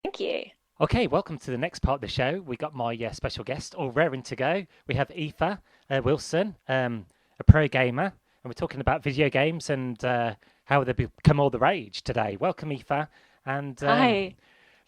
Thank you. Okay, welcome to the next part of the show. We got my special guest all raring to go. We have Aoife Wilson, a pro gamer, and we're talking about video games and how they become all the rage today. Welcome, Aoife, and Hi.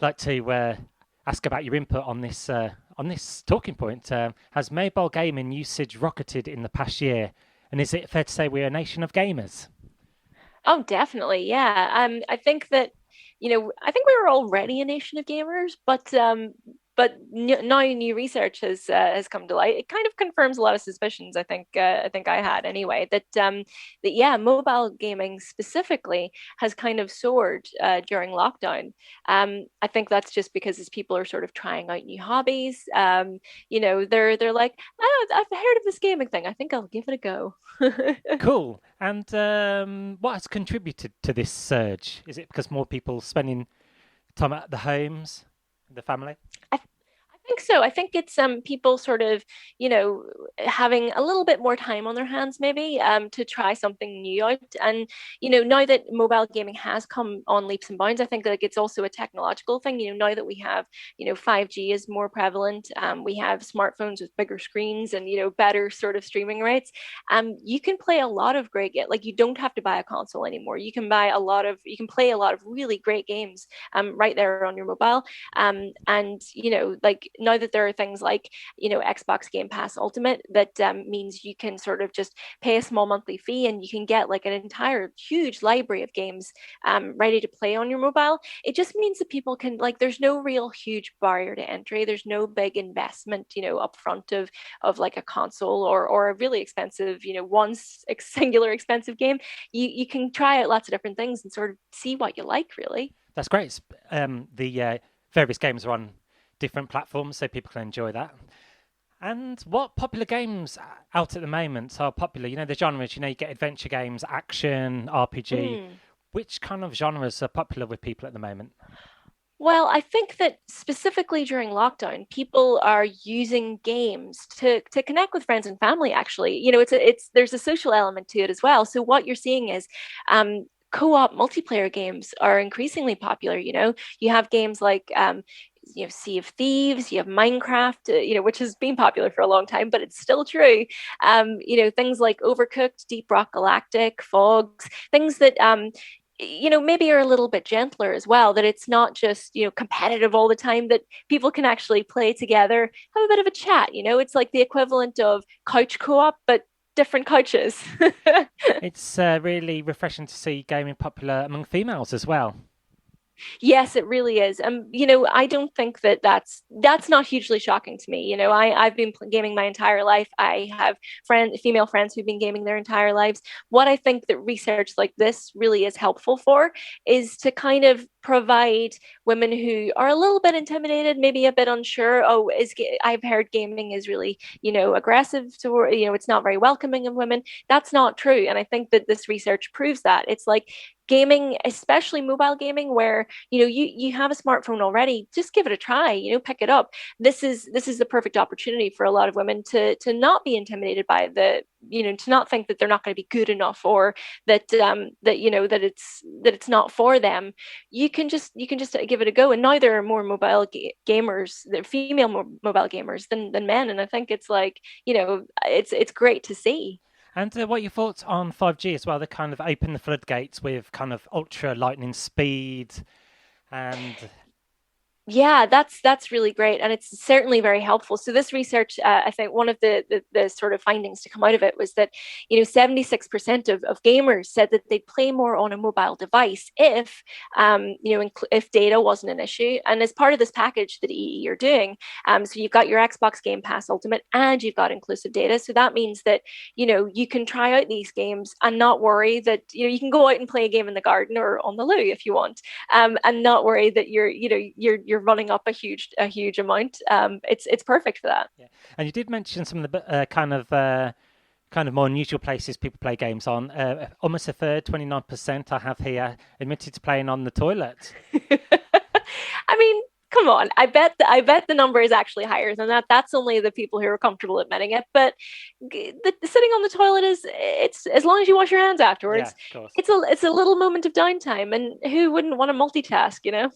like to ask about your input on this talking point. Has mobile gaming usage rocketed in the past year, and is it fair to say we're a nation of gamers? Oh, definitely. Yeah. I think that, I think we were already a nation of gamers, but now new research has come to light. It kind of confirms a lot of suspicions. I think I had anyway that yeah, mobile gaming specifically has kind of soared during lockdown. I think that's just because as people are sort of trying out new hobbies, they're like, oh, I've heard of this gaming thing. I think I'll give it a go. Cool. And what has contributed to this surge? Is it because more people spending time at the homes, the family? I think so. I think it's people sort of, you know, having a little bit more time on their hands maybe to try something new out. And now that mobile gaming has come on leaps and bounds, I think like it's also a technological thing. Now that we have, 5G is more prevalent, we have smartphones with bigger screens and better sort of streaming rates. You can play a lot of great like you don't have to buy a console anymore. You can play a lot of really great games right there on your mobile. And like now that there are things like Xbox Game Pass Ultimate that means you can sort of just pay a small monthly fee and you can get like an entire huge library of games ready to play on your mobile. It just means that people can like there's no real huge barrier to entry. There's no big investment, upfront of like a console or a really expensive, one singular expensive game. You can try out lots of different things and sort of see what you like, really. That's great. The various games are on different platforms, so people can enjoy that. And what popular games out at the moment are popular? The genres, you get adventure games, action, RPG. Mm. Which kind of genres are popular with people at the moment? Well, I think that specifically during lockdown, people are using games to connect with friends and family. Actually, it's there's a social element to it as well. So what you're seeing is co-op multiplayer games are increasingly popular. You have games like Sea of Thieves, you have Minecraft, which has been popular for a long time, but it's still true. Things like Overcooked, Deep Rock Galactic, Fogs, things that maybe are a little bit gentler as well, that it's not just competitive all the time, that people can actually play together, have a bit of a chat. It's like the equivalent of couch co-op but different couches. It's really refreshing to see gaming popular among females as well. Yes, it really is. I don't think that that's not hugely shocking to me. I've been gaming my entire life. I have female friends who've been gaming their entire lives. What I think that research like this really is helpful for is to kind of provide women who are a little bit intimidated, maybe a bit unsure. Oh, I've heard gaming is really, aggressive to, it's not very welcoming of women. That's not true. And I think that this research proves that. It's like gaming, especially mobile gaming, where you have a smartphone already, just give it a try, pick it up. This is the perfect opportunity for a lot of women to not be intimidated by to not think that they're not going to be good enough, or that it's not for them. You can just give it a go. And now there are more gamers, the female mobile gamers than men, and I think it's like it's great to see. And what are your thoughts on 5G as well? They kind of open the floodgates with kind of ultra lightning speed and Yeah, that's really great, and it's certainly very helpful. So this research, I think one of the sort of findings to come out of it was that 76% of gamers said that they'd play more on a mobile device if if data wasn't an issue. And as part of this package that EE are doing, so you've got your Xbox Game Pass Ultimate and you've got inclusive data. So that means that you can try out these games and not worry that you can go out and play a game in the garden or on the loo if you want, and not worry that you're running up a huge amount. It's perfect for that. yeah. And you did mention some of the kind of more unusual places people play games on. Almost a third, 29%, I have here admitted to playing on the toilet. I mean, come on. I bet the number is actually higher than that. That's only the people who are comfortable admitting it. But sitting on the toilet it's as long as you wash your hands Yeah, afterwards, of course. it's a little moment of downtime, and who wouldn't want to multitask, you know?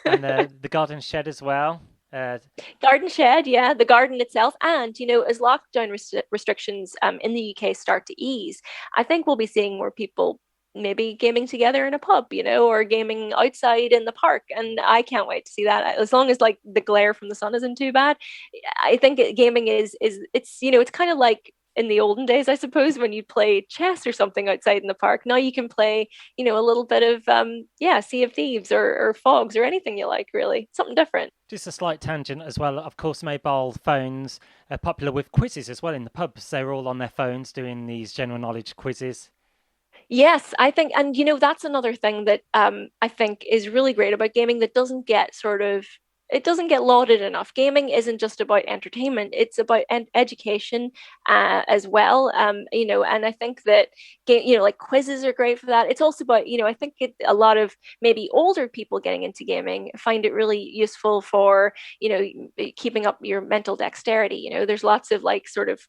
And the garden shed as well. Uh, Garden shed, yeah, the garden itself, and as lockdown restrictions in the UK start to ease, I think we'll be seeing more people maybe gaming together in a pub, or gaming outside in the park, and I can't wait to see that. As long as like the glare from the sun isn't too bad, I think gaming is it's kind of like in the olden days, I suppose, when you play chess or something outside in the park. Now you can play, a little bit of Sea of Thieves or Fogs or anything you like, really, something different. just a slight tangent as well. Of course, mobile phones are popular with quizzes as well in the pubs. They're all on their phones doing these general knowledge quizzes. Yes, I think, and that's another thing that I think is really great about gaming that it doesn't get lauded enough. Gaming isn't just about entertainment; it's about education as well. And I think that like quizzes are great for that. It's also about, I think a lot of maybe older people getting into gaming find it really useful for keeping up your mental dexterity. There's lots of like sort of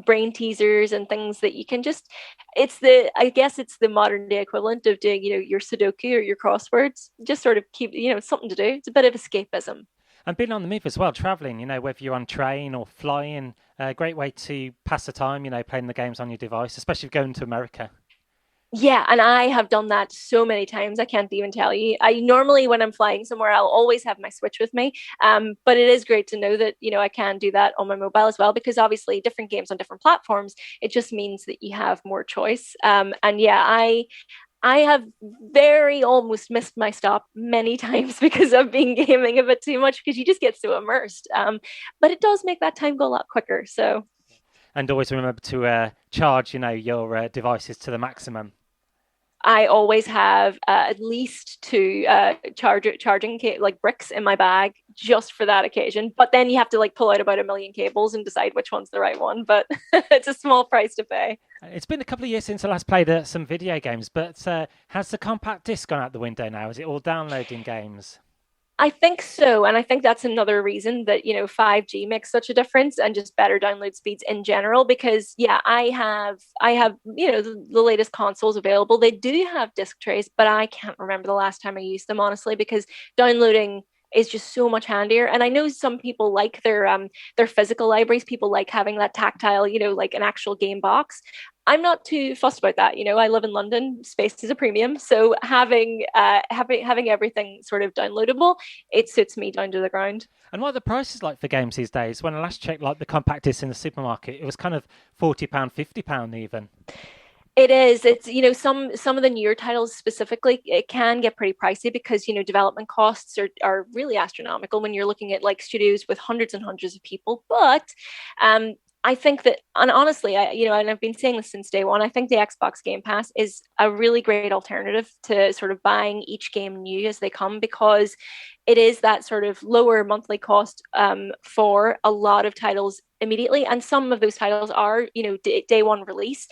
brain teasers and things that you can just I guess it's the modern day equivalent of doing your sudoku or your crosswords, just sort of keep something to do. It's a bit of escapism. And being on the move as well, traveling, whether you're on train or flying, a great way to pass the time, playing the games on your device, especially if going to America. Yeah, and I have done that so many times. I can't even tell you. I normally, when I'm flying somewhere, I'll always have my Switch with me. But it is great to know that, I can do that on my mobile as well, because obviously different games on different platforms, it just means that you have more choice. And yeah, I have very almost missed my stop many times because I've been gaming a bit too much, because you just get so immersed. But it does make that time go a lot quicker. So And always remember to charge, your devices to the maximum. I always have at least two charging like bricks in my bag just for that occasion. But then you have to like pull out about a million cables and decide which one's the right one. But it's a small price to pay. It's been a couple of years since I last played some video games, but has the compact disc gone out the window now? Is it all downloading games? I think so. And I think that's another reason that, 5G makes such a difference, and just better download speeds in general. Because yeah, I have, the latest consoles available. They do have disc trays, but I can't remember the last time I used them, honestly, because downloading is just so much handier. And I know some people like their physical libraries. People like having that tactile, like an actual game box. I'm not too fussed about that. I live in London. Space is a premium, so having everything sort of downloadable, it suits me down to the ground. And what are the prices like for games these days? When I last checked, like the compact disc in the supermarket, it was kind of £40, £50 even. It is. It's some of the newer titles specifically, it can get pretty pricey, because development costs are really astronomical when you're looking at like studios with hundreds and hundreds of people. But um, I think that, and honestly, and I've been saying this since day one, I think the Xbox Game Pass is a really great alternative to sort of buying each game new as they come, because it is that sort of lower monthly cost for a lot of titles immediately, and some of those titles are day one release.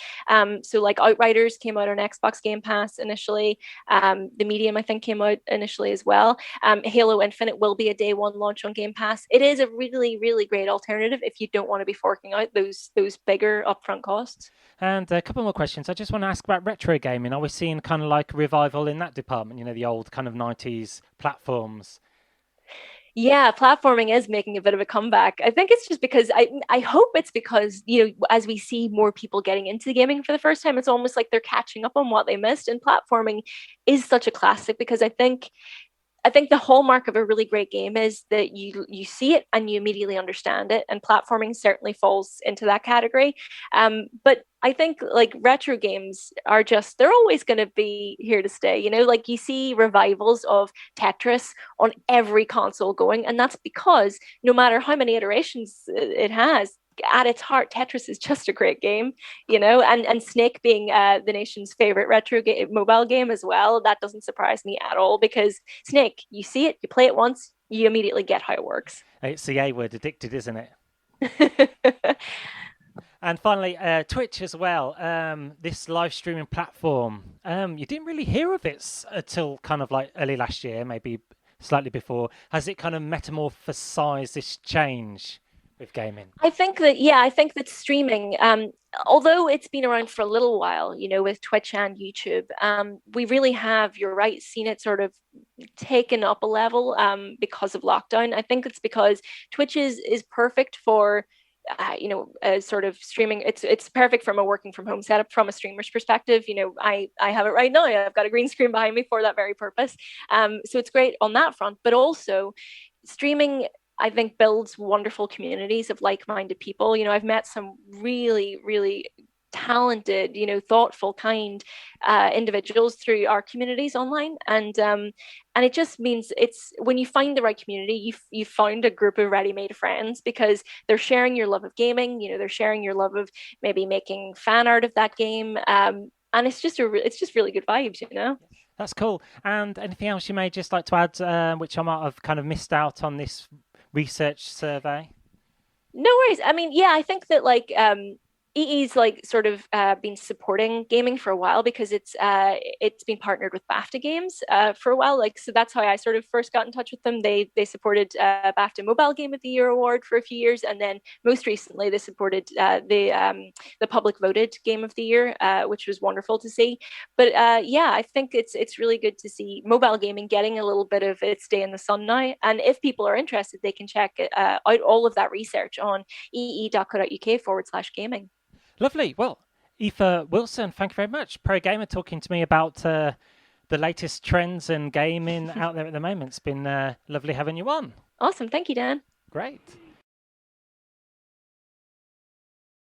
So like Outriders came out on Xbox Game Pass initially. The Medium, I think, came out initially as well. Halo Infinite will be a day one launch on Game Pass. It is a really, really great alternative if you don't want to be forking out those bigger upfront costs. And a couple more questions. I just want to ask about retro gaming. Are we seeing kind of like a revival in that department? The old kind of 90s platforms. Yeah, platforming is making a bit of a comeback. I think it's just because I hope it's because, as we see more people getting into gaming for the first time, it's almost like they're catching up on what they missed. And platforming is such a classic, because I think the hallmark of a really great game is that you see it and you immediately understand it, and platforming certainly falls into that category. But I think like retro games are just, they're always going to be here to stay. Like you see revivals of Tetris on every console going, and that's because no matter how many iterations it has, at its heart, Tetris is just a great game, and Snake being the nation's favorite mobile game as well. That doesn't surprise me at all, because Snake, you see it, you play it once, you immediately get how it works. It's the A word, addicted, isn't it? And finally, Twitch as well. This live streaming platform. You didn't really hear of it until kind of like early last year, maybe slightly before. Has it kind of metamorphosized this change with gaming? I think that, yeah, I think that streaming, although it's been around for a little while, with Twitch and YouTube, we really have, you're right, seen it sort of taken up a level because of lockdown. I think it's because Twitch is perfect for sort of streaming. It's perfect from a working from home setup from a streamer's perspective. I have it right now. I've got a green screen behind me for that very purpose. So it's great on that front, but also streaming, I think, builds wonderful communities of like-minded people. I've met some really, really talented, thoughtful, kind individuals through our communities online, and it just means it's when you find the right community, you found a group of ready-made friends because they're sharing your love of gaming. They're sharing your love of maybe making fan art of that game, and it's just really good vibes. That's cool. And anything else you may just like to add, which I might have kind of missed out on this research survey? No worries. I mean, yeah, I think that like EE's like sort of been supporting gaming for a while because it's been partnered with BAFTA games for a while. Like, so that's how I sort of first got in touch with them. They supported BAFTA Mobile Game of the Year award for a few years, and then most recently they supported the public voted Game of the Year, which was wonderful to see. But yeah, I think it's really good to see mobile gaming getting a little bit of its day in the sun now. And if people are interested, they can check out all of that research on ee.co.uk/gaming. Lovely. Well, Aoife Wilson, thank you very much. Pro Gamer talking to me about the latest trends and gaming out there at the moment. It's been lovely having you on. Awesome. Thank you, Dan. Great.